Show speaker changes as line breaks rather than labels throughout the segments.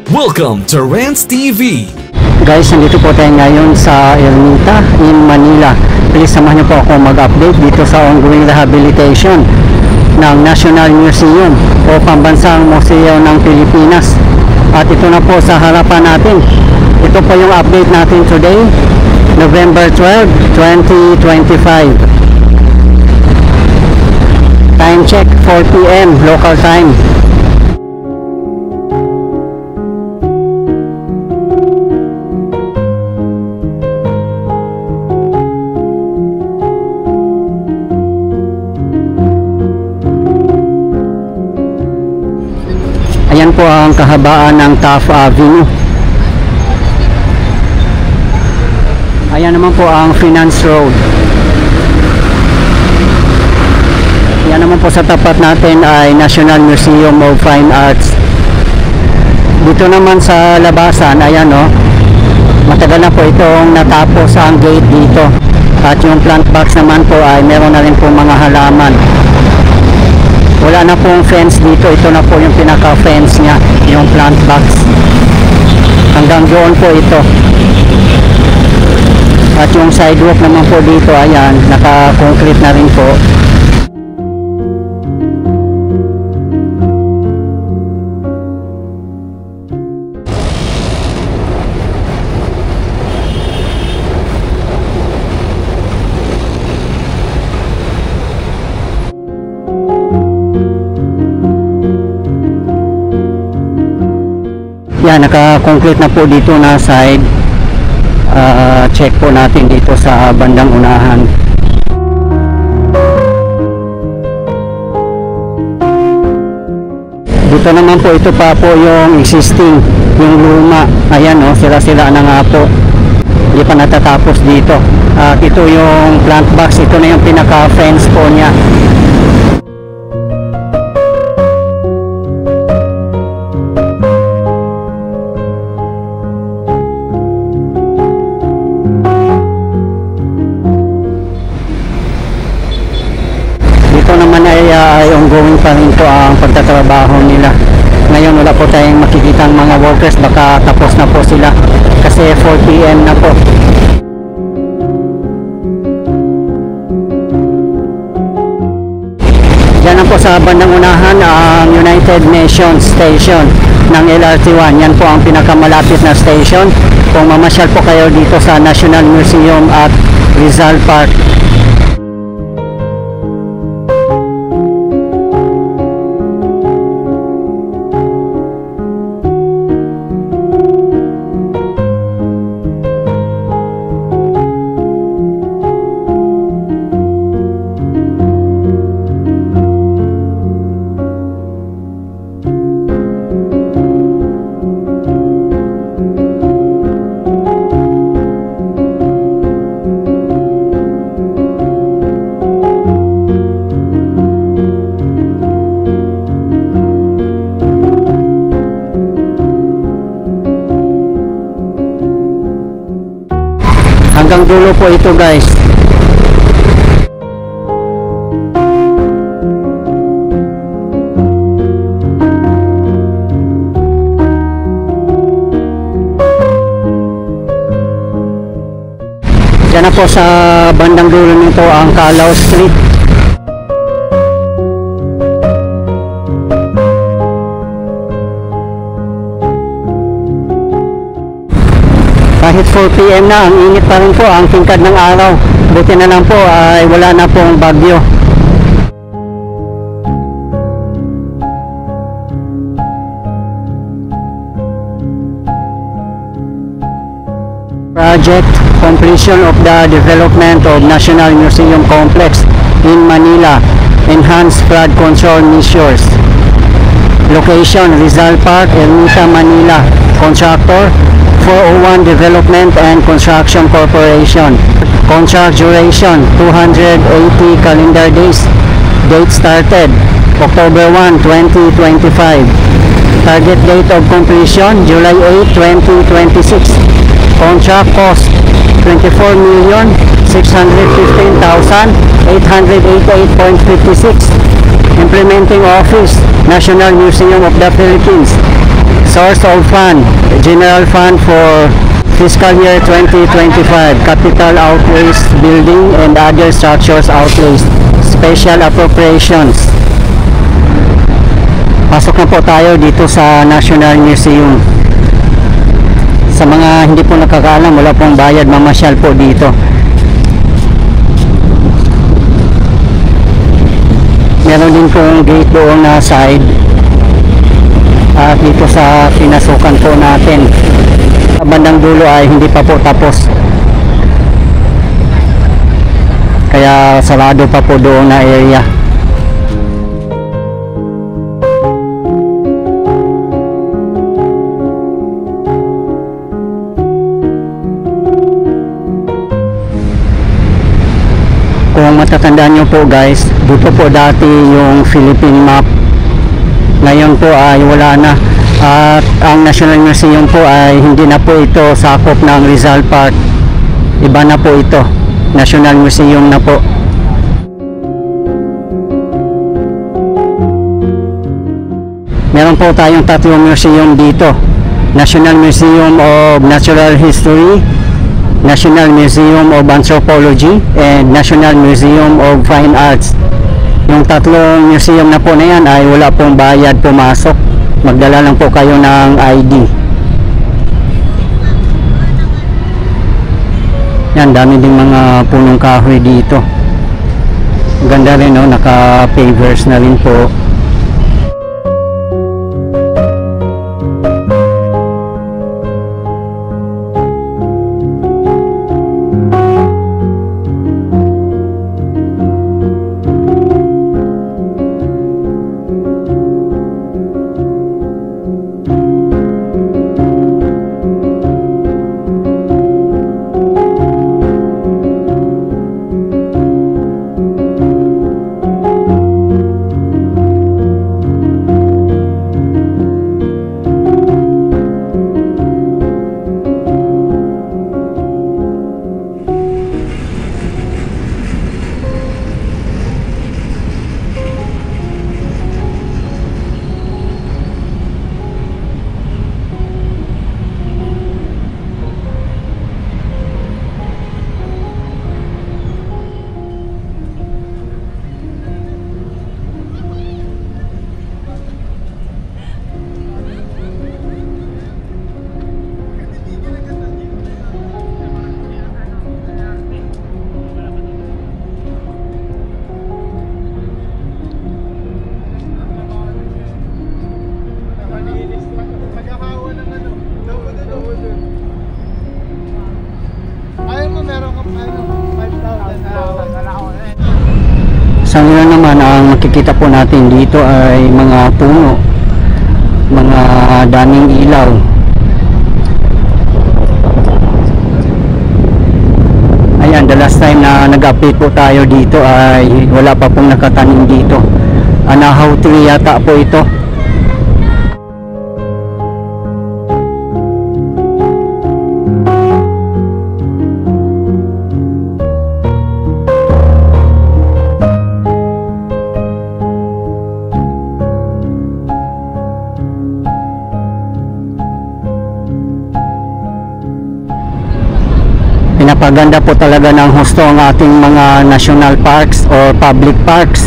Welcome to Rants TV.
Guys, nandito po tayo ngayon sa Ermita in Manila. Please samahan niyo po ako mag-update dito sa ongoing rehabilitation ng National Museum o Pambansang Museo ng Pilipinas. At ito na po sa harapan natin. Ito po yung update natin today, November 12, 2025. Time check, 4 PM local time. Ayan po ang kahabaan ng Taft Avenue. Ayan naman po ang Finance Road. Ayan naman po sa tapat natin ay National Museum of Fine Arts. Dito naman sa labasan, ayan o, matagal na po itong natapos ang gate dito. At yung plant box naman po ay meron na rin po mga halaman. Wala na pong fence dito. Ito na po yung pinaka-fence niya, yung plant box. Hanggang doon po ito. At yung sidewalk naman po dito, ayan, naka-concrete na rin po. Yan, naka-concrete na po dito na side. Check po natin dito sa bandang unahan. Dito naman po, ito pa po yung existing, yung luma. Ayan o, sila-sila na nga po. Hindi pa natatapos dito. At ito yung plant box, ito na yung pinaka-fence po niya. Ay ongoing pa rin po ang pagtatrabaho nila. Ngayon wala po tayong makikita ang mga workers, baka tapos na po sila kasi 4 PM na po. Yan po sa bandang unahan ang United Nations Station ng LRT1. Yan po ang pinakamalapit na station kung mamasyal po kayo dito sa National Museum at Rizal Park. Hanggang dulo po ito, guys. Diyan na po sa bandang dulo nito ang Calao Street. Kahit 4 PM na, ang init pa rin po ang tingkad ng araw. Buti na lang po ay wala na pong bagyo. Project completion of the development of National Museum Complex in Manila. Enhanced flood control measures. Location, Rizal Park, Ermita, Manila. Contractor, 401 Development and Construction Corporation. Contract duration 280 calendar days. Date started October 1, 2025. Target date of completion July 8, 2026. Contract cost 24,615,888.56. Implementing Office, National Museum of the Philippines. Source of fund, general fund for fiscal year 2025, capital outlays, building and other structures outlays, special appropriations. Pasok na po tayo dito sa National Museum. Sa mga hindi po nakakaalam, wala pong bayad, mamasyal po dito. Meron din pong gate doon na side. At dito sa pinasukan po natin, sa bandang dulo ay hindi pa po tapos. Kaya sarado pa po doon na area. Kung matatandaan nyo po guys, dito po dati yung Philippine map. Ngayon po ay wala na. At ang National Museum po ay hindi na po ito sakop ng Rizal Park. Iba na po ito. National Museum na po. Meron po tayong tatlong museum dito. National Museum of Natural History, National Museum of Anthropology, and National Museum of Fine Arts. Yung tatlong museum na po na yan ay wala pong bayad pumasok. Magdala lang po kayo ng ID. Yan, dami ding mga punong kahoy dito. Ganda rin, no? Naka-pavers na rin po. Sa ngayon naman, ang makikita po natin dito ay mga puno, mga daming ilaw. Ayan, the last time na nag-update po tayo dito ay wala pa pong nakatanim dito. Anahaw tree yata po ito. Pinapaganda po talaga ng husto ang ating mga national parks or public parks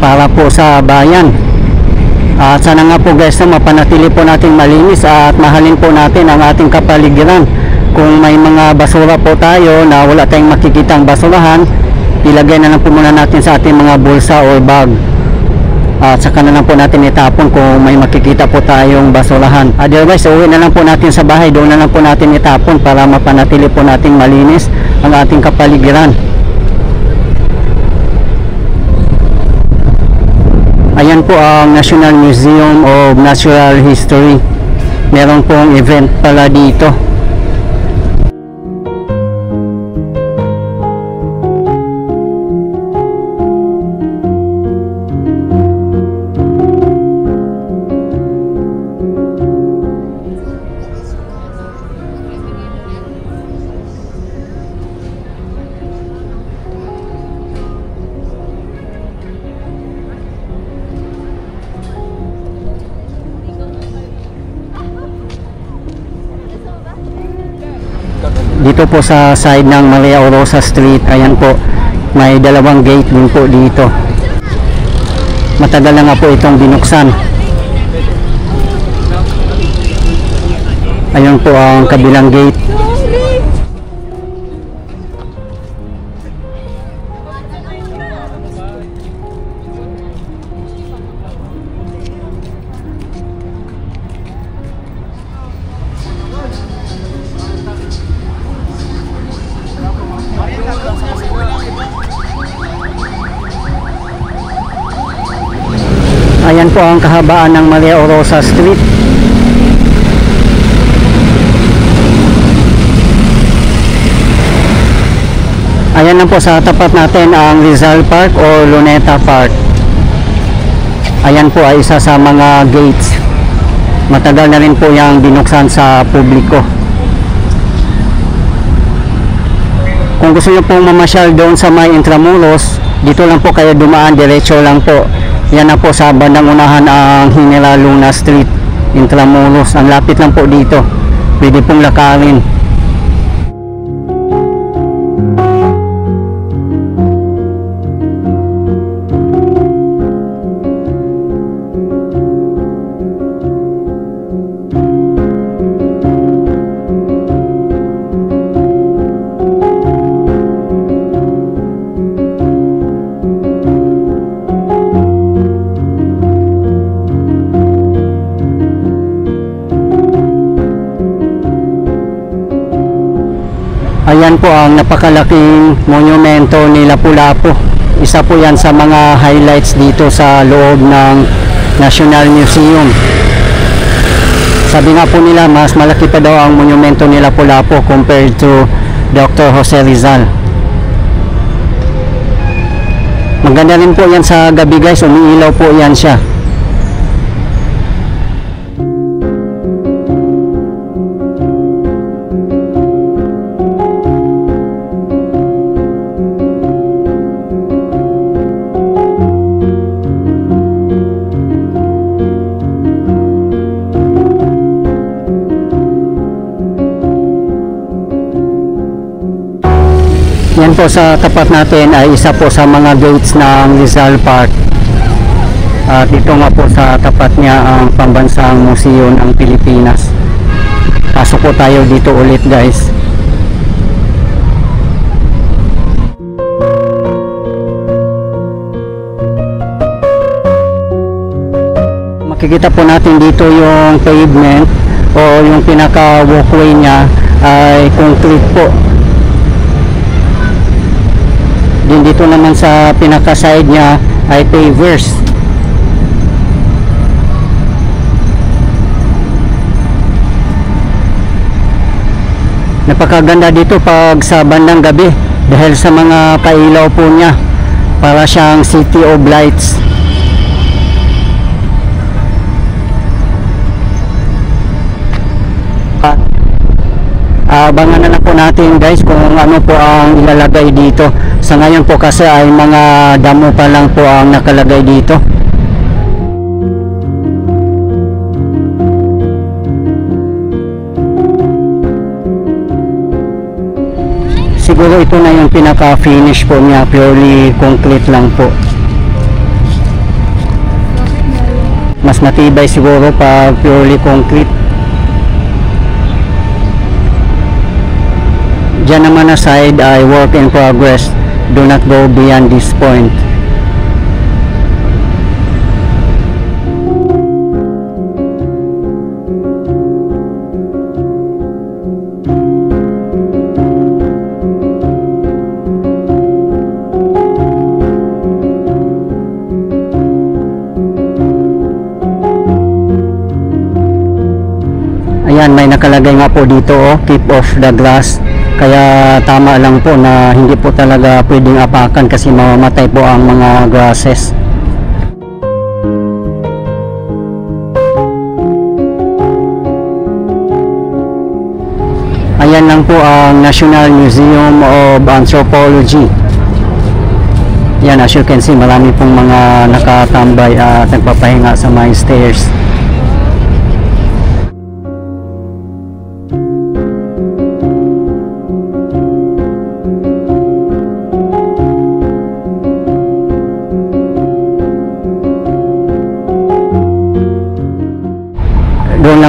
para po sa bayan. At sana nga po guys na mapanatili po natin malinis at mahalin po natin ang ating kapaligiran. Kung may mga basura po tayo na wala tayong makikitang basurahan, ilagay na lang po muna natin sa ating mga bulsa or bag. At saka na lang po natin itapon kung may makikita po tayong basurahan. Otherwise, uwi na lang po natin sa bahay, doon na lang po natin itapon para mapanatili po natin malinis ang ating kapaligiran. Ayan po ang National Museum of Natural History. Meron pong event pala dito. dito po sa side ng Maria Orosa Street. Ayan po, may dalawang gate din po dito. Matagal na nga po itong binuksan. Ayan po ang kabilang gate. Ayan po ang kahabaan ng Maria Orosa Street. Ayan na po sa tapat natin ang Rizal Park o Luneta Park. Ayan po ay isa sa mga gates. Matagal na rin po yung binuksan sa publiko. Kung gusto nyo pong mamasyal doon sa may Intramuros, dito lang po kayo dumaan, diretso lang po. Yan na po sa bandang unahan ang General Luna Street, Intramuros. Ang lapit lang po dito. Pwede pong lakarin. Ayan po ang napakalaking monumento ni Lapu-Lapu. Isa po yan sa mga highlights dito sa loob ng National Museum. Sabi nga po nila, mas malaki pa daw ang monumento ni Lapu-Lapu compared to Dr. Jose Rizal. Maganda rin po yan sa gabi guys, umiilaw po yan siya. Yan po sa tapat natin ay isa po sa mga gates ng Rizal Park. At dito nga po sa tapat niya ang Pambansang Museo ng Pilipinas. Pasok po tayo dito ulit guys. Makikita po natin dito yung pavement o yung pinaka walkway niya ay concrete po. Din dito naman sa pinaka side niya ay pavers. Napakaganda dito pag sa bandang gabi dahil sa mga pailaw po niya, para siyang City of Lights. Abangan na lang po natin guys kung ano po ang ilalagay dito. Sa ngayon po kasi ay mga damo pa lang po ang nakalagay dito. Siguro ito na yung pinaka-finish po niya, purely concrete lang po. Mas matibay siguro pag purely concrete. Diyan naman na side ay work in progress. Do not go beyond this point. Ayan, may nakalagay nga po dito, oh, keep off the grass. Kaya tama lang po na hindi po talaga pwedeng apakan kasi mamamatay po ang mga grasses. Ayan lang po ang National Museum of Anthropology. Yan, as you can see, marami pong mga nakatambay at nagpapahinga sa mga stairs.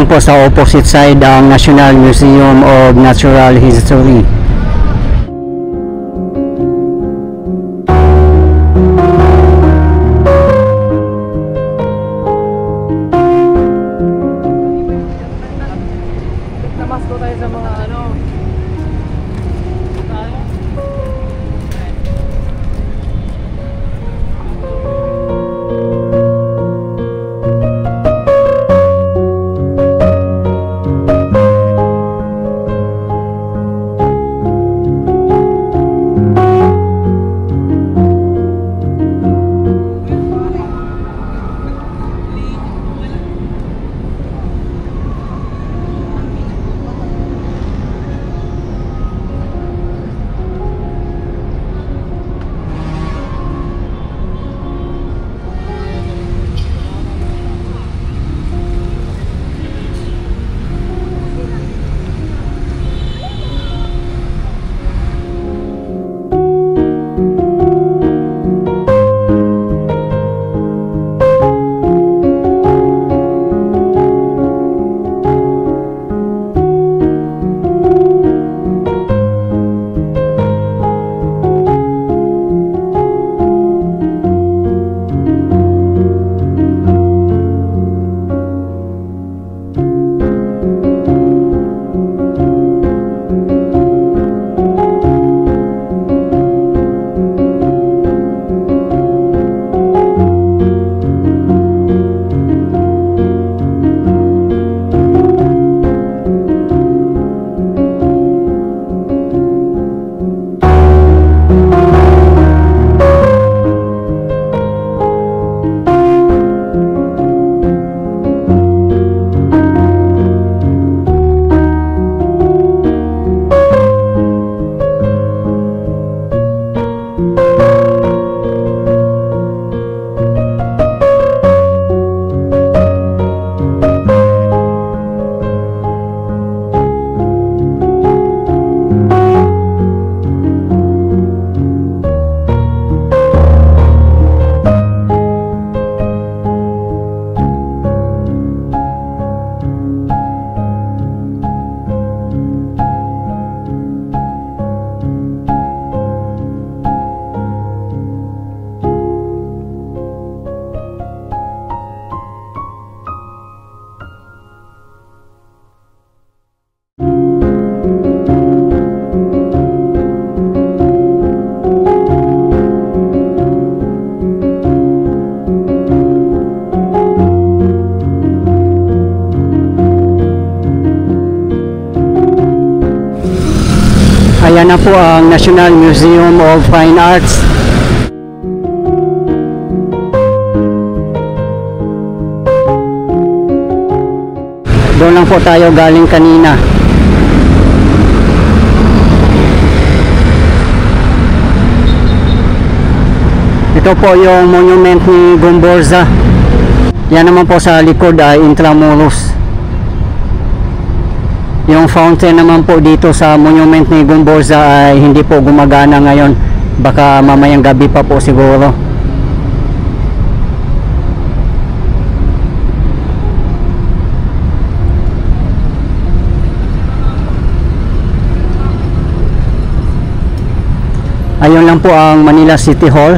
naman po sa opposite side ang National Museum of Natural History.
Namasko tayo sa mga ano.
Ayan na po ang National Museum of Fine Arts. Doon lang po tayo galing kanina. Ito po yung monument ni Gomborza. Yan naman po sa likod ay Intramuros. Yung fountain naman po dito sa monument ni Gomborza ay hindi po gumagana ngayon. Baka mamayang gabi pa po siguro. Ayun lang po ang Manila City Hall.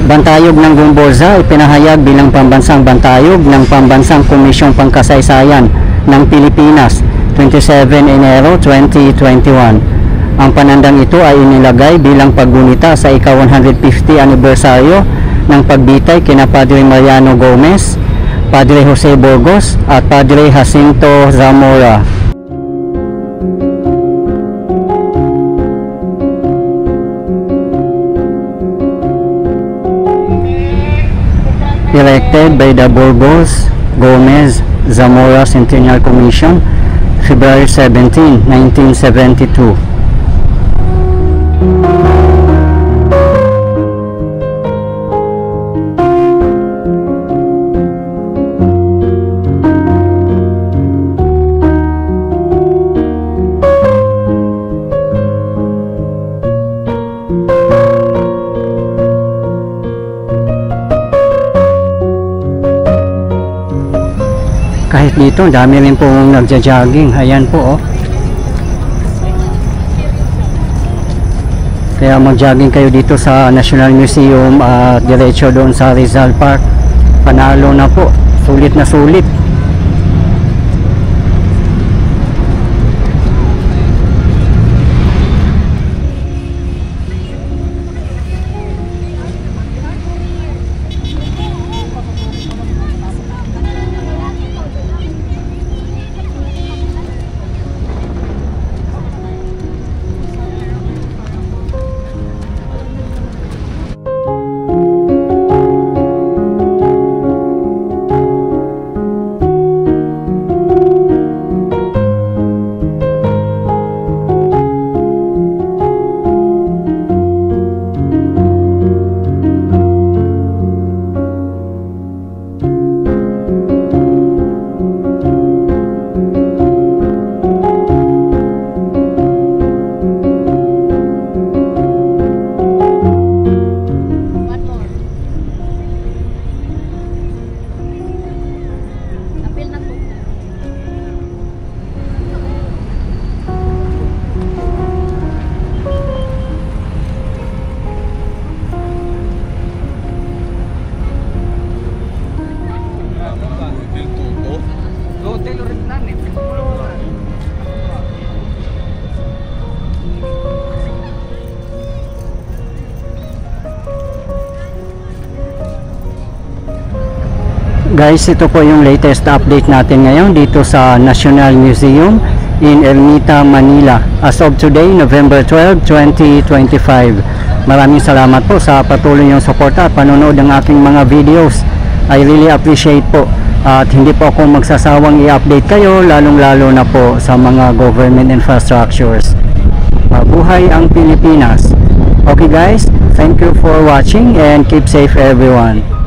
Bantayog ng Gomborza ay pinahayag bilang pambansang bantayog ng Pambansang Komisyong Pangkasaysayan ng Pilipinas 27 Enero 2021. Ang panandang ito ay inilagay bilang paggunita sa ika-150 anibersaryo ng pagbitay kina Padre Mariano Gomez, Padre Jose Burgos at Padre Jacinto Zamora. Elected by the Burgos, Gomez, Zamora Centennial Commission, February 17, 1972. Kahit dito, dami rin pong nagja-jogging. Ayan po, oh. Kaya mag-jogging kayo dito sa National Museum at diretso doon sa Rizal Park. Panalo na po. Sulit na sulit. Guys, ito po yung latest update natin ngayon dito sa National Museum in Ermita, Manila. As of today, November 12, 2025. Maraming salamat po sa patuloy yung suporta at panonood ng aking mga videos. I really appreciate po. At hindi po ako magsasawang i-update kayo, lalong-lalo na po sa mga government infrastructures. Mabuhay ang Pilipinas. Okay guys, thank you for watching and keep safe everyone.